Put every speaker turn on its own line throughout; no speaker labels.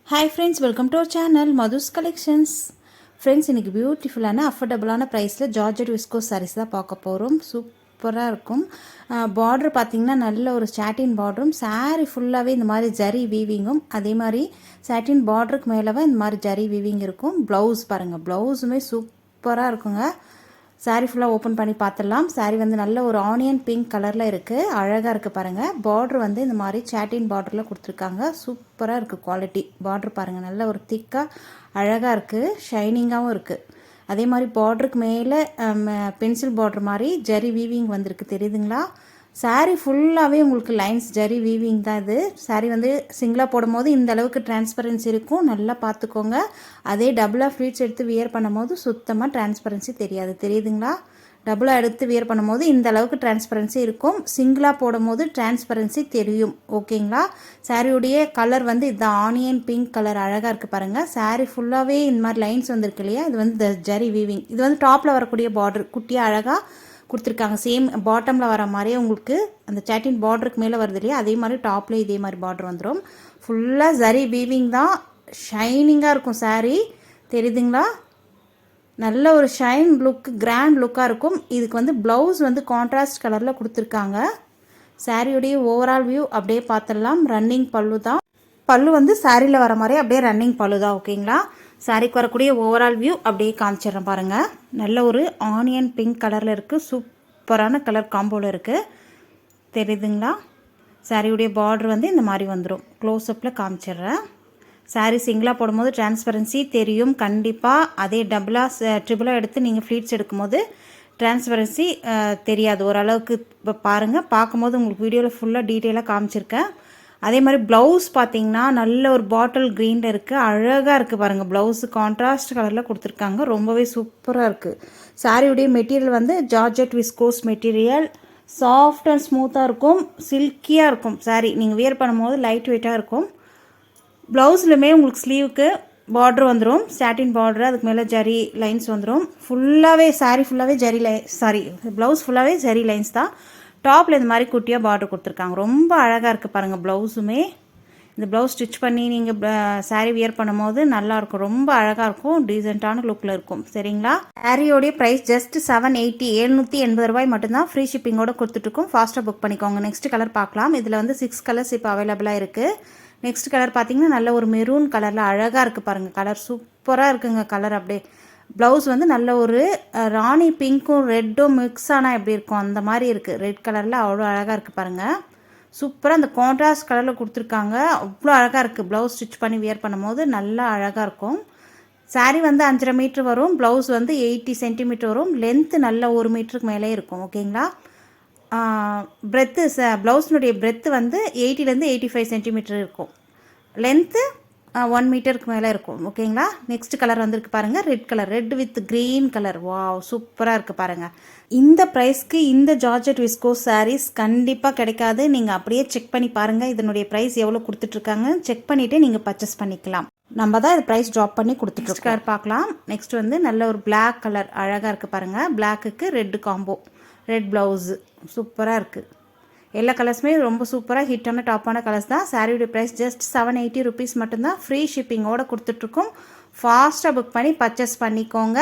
Hi friends, welcome to our channel Madhu's collections. Friends, இன்றைக்கி பியூட்டிஃபுல்லான அஃபோர்டபுளான ப்ரைஸில் ஜார்ஜெட் விஸ்கோஸ் சாரீஸ் தான் பார்க்க போகிறோம். சூப்பராக இருக்கும். பார்டர் பார்த்திங்கன்னா நல்ல ஒரு சாட்டின் பார்டரும், சாரீ ஃபுல்லாகவே இந்த மாதிரி ஜரி வீவிங்கும், அதே மாதிரி சாட்டின் பார்டருக்கு மேலே இந்த மாதிரி ஜரி வீவிங் இருக்கும். ப்ளவுஸ் பாருங்கள், ப்ளவுஸுமே சூப்பராக இருக்குங்க. சாரீ ஃபுல்லாக ஓப்பன் பண்ணி பார்த்துடலாம். சாரீ வந்து நல்ல ஒரு ஆனியன் பிங்க் கலரில் இருக்குது, அழகாக இருக்குது பாருங்கள். பார்டர் வந்து இந்த மாதிரி சாட்டின் பார்டரில் கொடுத்துருக்காங்க. சூப்பராக இருக்குது குவாலிட்டி. பார்டர் பாருங்கள், நல்ல ஒரு திக்காக அழகாக இருக்குது, ஷைனிங்காகவும் இருக்குது. அதே மாதிரி பார்டருக்கு மேலே பென்சில் பார்டர் மாதிரி ஜரி வீவிங் வந்திருக்கு, தெரியுதுங்களா? சாரீ ஃபுல்லாகவே உங்களுக்கு லைன்ஸ் ஜரி வீவிங் தான். இது சாரீ வந்து சிங்கிளாக போடும்போது இந்த அளவுக்கு டிரான்ஸ்பரன்சி இருக்கும், நல்லா பார்த்துக்கோங்க. அதே டபுளாக ஃப்ளீட்ஸ் எடுத்து வியர் பண்ணும்போது சுத்தமாக டிரான்ஸ்பரன்சி தெரியாது, தெரியுதுங்களா? டபுளாக எடுத்து வியர் பண்ணும்போது இந்த அளவுக்கு டிரான்ஸ்பரன்சி இருக்கும், சிங்கிளாக போடும்போது டிரான்ஸ்பரன்சி தெரியும். ஓகேங்களா? சாரியுடைய கலர் வந்து இந்த ஆனியன் பிங்க் கலர் அழகாக இருக்குது பாருங்கள். சாரீ ஃபுல்லாகவே இந்த மாதிரி லைன்ஸ் வந்துருக்கு இல்லையா, இது வந்து ஜரி வீவிங். இது வந்து டாப்பில் வரக்கூடிய பார்டர் குட்டியாக அழகாக கொடுத்துருக்காங்க. சேம் பாட்டமில் வர மாதிரியே உங்களுக்கு அந்த சாட்டின் பார்டருக்கு மேலே வருது இல்லையா, அதே மாதிரி டாப்பில் இதே மாதிரி பார்டர் வந்துடும். ஃபுல்லாக ஜரி வீவிங் தான், ஷைனிங்காக இருக்கும் சாரீ, தெரியுதுங்களா? நல்ல ஒரு ஷைன் லுக், கிராண்ட் லுக்காக இருக்கும். இதுக்கு வந்து ப்ளவுஸ் வந்து கான்ட்ராஸ்ட் கலரில் கொடுத்துருக்காங்க. சாரியுடைய ஓவரால் வியூ அப்படியே பார்த்துடலாம். ரன்னிங் பல்லு தான், பல்லு வந்து சாரியில் வர மாதிரி அப்படியே ரன்னிங் பல்லு தான். ஓகேங்களா? சாரிக்கு வரக்கூடிய ஓவரால் வியூ அப்படியே காமிச்சிடுறேன் பாருங்கள். நல்ல ஒரு ஆனியன் பிங்க் கலரில் இருக்குது, சூப்பரான கலர் காம்போவில் இருக்குது, தெரியுதுங்களா? சாரியுடைய பார்டர் வந்து இந்த மாதிரி வந்துடும். க்ளோஸ்அப்பில் காமிச்சிடுறேன். சாரீ சிங்கிளாக போடும்போது டிரான்ஸ்பரன்சி தெரியும் கண்டிப்பாக. அதே டபுளாக ட்ரிபிளாக எடுத்து நீங்கள் ஃப்ளீட்ஸ் எடுக்கும்போது டிரான்ஸ்பரன்சி தெரியாது. ஓரளவுக்கு இப்போ பாருங்கள், பார்க்கும்போது உங்களுக்கு வீடியோவில் ஃபுல்லாக டீட்டெயிலாக காமிச்சிருக்கேன். அதே மாதிரி ப்ளவுஸ் பார்த்தீங்கன்னா நல்ல ஒரு பாட்டில் க்ரீனில் இருக்குது, அழகாக இருக்குது பாருங்கள். ப்ளவுஸு கான்ட்ராஸ்ட் கலரில் கொடுத்துருக்காங்க, ரொம்பவே சூப்பராக இருக்குது. சாரியுடைய மெட்டீரியல் வந்து georgette viscose material, soft and ஸ்மூத்தாக இருக்கும், சில்கியாக இருக்கும். சாரி நீங்கள் வியர் பண்ணும்போது லைட் வெயிட்டாக இருக்கும். ப்ளவுஸ்லுமே உங்களுக்கு ஸ்லீவுக்கு பார்டர் வந்துடும், சாட்டின் பார்டர், அதுக்கு மேலே ஜரி லைன்ஸ் வந்துடும். ஃபுல்லாகவே சாரி ஃபுல்லாகவே ஜரி ப்ளவுஸ் ஃபுல்லாகவே ஜரி லைன்ஸ் தான். டாப்பில் இந்த மாதிரி குட்டியாக பார்டர் கொடுத்துருக்காங்க, ரொம்ப அழகாக இருக்குது பாருங்கள். ப்ளவுஸுமே இந்த ப்ளவுஸ் ஸ்டிச் பண்ணி நீங்கள் சாரீ வியர் பண்ணும்போது நல்லாயிருக்கும், ரொம்ப அழகாக இருக்கும், டீசெண்டான லுக்கில் இருக்கும். சரிங்களா? சாரியோடைய ப்ரைஸ் ஜஸ்ட் 780, 780 ரூபாய் மட்டும்தான். ஃப்ரீ ஷிப்பிங்கோடு கொடுத்துட்ருக்கோம். ஃபாஸ்ட்டாக புக் பண்ணிக்கோங்க. நெக்ஸ்ட் கலர் பார்க்கலாம். இதில் வந்து 6 கலர்ஸ் இப்போ அவைலபிளாக இருக்குது. நெக்ஸ்ட் கலர் பார்த்தீங்கன்னா நல்ல ஒரு மெரூன் கலரில் அழகாக இருக்குது பாருங்கள். கலர் சூப்பராக இருக்குங்க. கலர் அப்படியே ப்ளவுஸ் வந்து நல்ல ஒரு ராணி பிங்க்கும் ரெட்டும் மிக்ஸ் ஆனால் எப்படி இருக்கும் அந்த மாதிரி இருக்குது. ரெட் கலரில் அவ்வளோ அழகாக இருக்குது பாருங்கள். சூப்பராக அந்த கான்ட்ராஸ்ட் கலரில் கொடுத்துருக்காங்க, அவ்வளோ அழகாக இருக்குது. ப்ளவுஸ் ஸ்டிச் பண்ணி வியர் பண்ணும்போது நல்லா அழகாக இருக்கும். சாரீ வந்து 5.5 மீட்ரு வரும், ப்ளவுஸ் வந்து 80 சென்டிமீட்டர் வரும். லென்த்து நல்ல 1 மீட்டருக்கு மேலே இருக்கும். ஓகேங்களா? பிரெத்து ப்ளவுஸினுடைய பிரெத்து வந்து 80லேருந்து 85 சென்டிமீட்டர் இருக்கும். லென்த்து 1 மீட்டருக்கு மேலே இருக்கும். ஓகேங்களா? நெக்ஸ்ட் கலர் வந்திருக்கு பாருங்கள், red colour, red with green colour. Wow, சூப்பராக இருக்குது பாருங்கள். இந்த ப்ரைஸ்க்கு இந்த ஜார்ஜெட் விஸ்கோஸ் சாரீஸ் கண்டிப்பாக கிடைக்காது. நீங்கள் அப்படியே செக் பண்ணி பாருங்கள், இதனுடைய ப்ரைஸ் எவ்வளோ கொடுத்துட்ருக்காங்க செக் பண்ணிவிட்டு நீங்கள் பர்ச்சேஸ் பண்ணிக்கலாம். நம்ம தான் இது ப்ரைஸ் ட்ராப் பண்ணி கொடுத்துட்ருக்கோம். கலர் பார்க்கலாம். நெக்ஸ்ட் வந்து நல்ல ஒரு பிளாக் கலர் அழகாக இருக்குது பாருங்கள். பிளாக்குக்கு ரெட் காம்போ, ரெட் ப்ளவுஸு சூப்பராக இருக்குது. எல்லா கலர்ஸுமே ரொம்ப சூப்பராக ஹிட்டான டாப்பான கலர்ஸ் தான். சாரியோட ப்ரைஸ் ஜஸ்ட் 780 ருபீஸ் மட்டும்தான். ஃப்ரீ ஷிப்பிங்கோடு கொடுத்துட்ருக்கோம். ஃபாஸ்ட்டாக புக் பண்ணி பர்ச்சேஸ் பண்ணிக்கோங்க.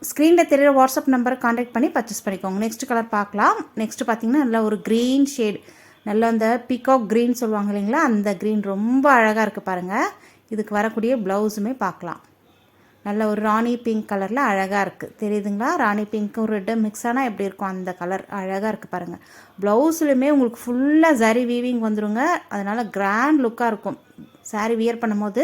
ஸ்க்ரீனில் தெரிகிற வாட்ஸ்அப் நம்பரை கான்டாக்ட் பண்ணி பர்ச்சேஸ் பண்ணிக்கோங்க. நெக்ஸ்ட் கலர் பார்க்கலாம். நெக்ஸ்ட் பார்த்திங்கன்னா நல்ல ஒரு க்ரீன் ஷேட், நல்ல அந்த பீகாக் க்ரீன் சொல்லுவாங்க இல்லைங்களா, அந்த க்ரீன் ரொம்ப அழகாக இருக்குது பாருங்கள். இதுக்கு வரக்கூடிய ப்ளவுஸுமே பார்க்கலாம். நல்ல ஒரு ராணி பிங்க் கலரில் அழகாக இருக்குது, தெரியுதுங்களா? ராணி பிங்க்கும் ரெட்டும் மிக்ஸ் ஆனால் எப்படி இருக்கும் அந்த கலர் அழகாக இருக்குது பாருங்கள். ப்ளவுஸ்லையுமே உங்களுக்கு ஃபுல்லாக ஜரி வீவிங் வந்துடுங்க, அதனால் கிராண்ட் லுக்காக இருக்கும். சாரீ வியர் பண்ணும்போது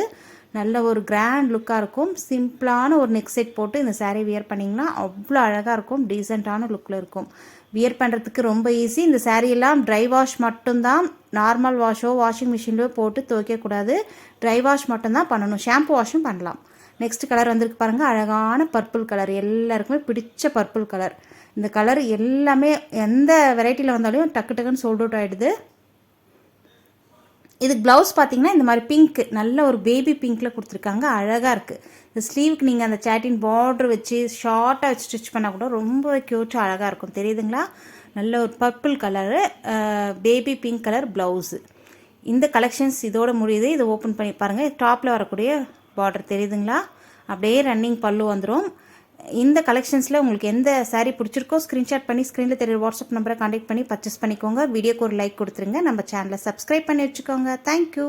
நல்ல ஒரு கிராண்ட் லுக்காக இருக்கும். சிம்பிளான ஒரு நெக் செட் போட்டு இந்த சாரீ வியர் பண்ணிங்கன்னா அவ்வளோ அழகாக இருக்கும், டீசெண்டான லுக்கில் இருக்கும். வியர் பண்ணுறதுக்கு ரொம்ப ஈஸி. இந்த சாரீயெல்லாம் ட்ரை வாஷ் மட்டும்தான், நார்மல் வாஷோ வாஷிங் மிஷின்லையோ போட்டு துவைக்கக்கூடாது, ட்ரை வாஷ் மட்டும்தான் பண்ணணும். ஷாம்பு வாஷும் பண்ணலாம். நெக்ஸ்ட் கலர் வந்திருக்கு பாருங்கள், அழகான பர்பிள் கலர், எல்லாருக்குமே பிடிச்ச பர்பிள் கலர். இந்த கலர் எல்லாமே எந்த வெரைட்டியில் வந்தாலும் டக்கு டக்குன்னு சோல்ட் அவுட் ஆகிடுது. இதுக்கு ப்ளவுஸ் பார்த்தீங்கன்னா இந்த மாதிரி பிங்க், நல்ல ஒரு பேபி பிங்க்கில் கொடுத்துருக்காங்க, அழகாக இருக்குது. இந்த ஸ்லீவுக்கு நீங்கள் அந்த சாட்டின் பார்டர் வச்சு ஷார்ட்டாக வச்சு ஸ்டிச் பண்ணால் கூட ரொம்ப க்யூட்டாக அழகாக இருக்கும், தெரியுதுங்களா? நல்ல ஒரு purple colour, baby pink colour blouse. இந்த கலெக்ஷன்ஸ் இதோட முடியுது. இதை ஓப்பன் பண்ணி பாருங்கள். டாப்பில் வரக்கூடிய பார்டர் தெரியுதுங்களா? அப்படியே ரன்னிங் பல்லு வந்துடும். இந்த கலெக்ஷன்ஸில் உங்களுக்கு எந்த saree பிடிச்சிருக்கோ ஸ்க்ரீன்ஷாட் பண்ணி ஸ்க்ரீனில் தெரியுற வாட்ஸ்அப் நம்பரை கான்டாக்ட் பண்ணி பர்ச்சேஸ் பண்ணிக்கோங்க. வீடியோக்கு ஒரு லைக் கொடுத்துருங்க. நம்ம சேனலை சப்ஸ்கிரைப் பண்ணி வச்சுக்கோங்க. தேங்க்யூ.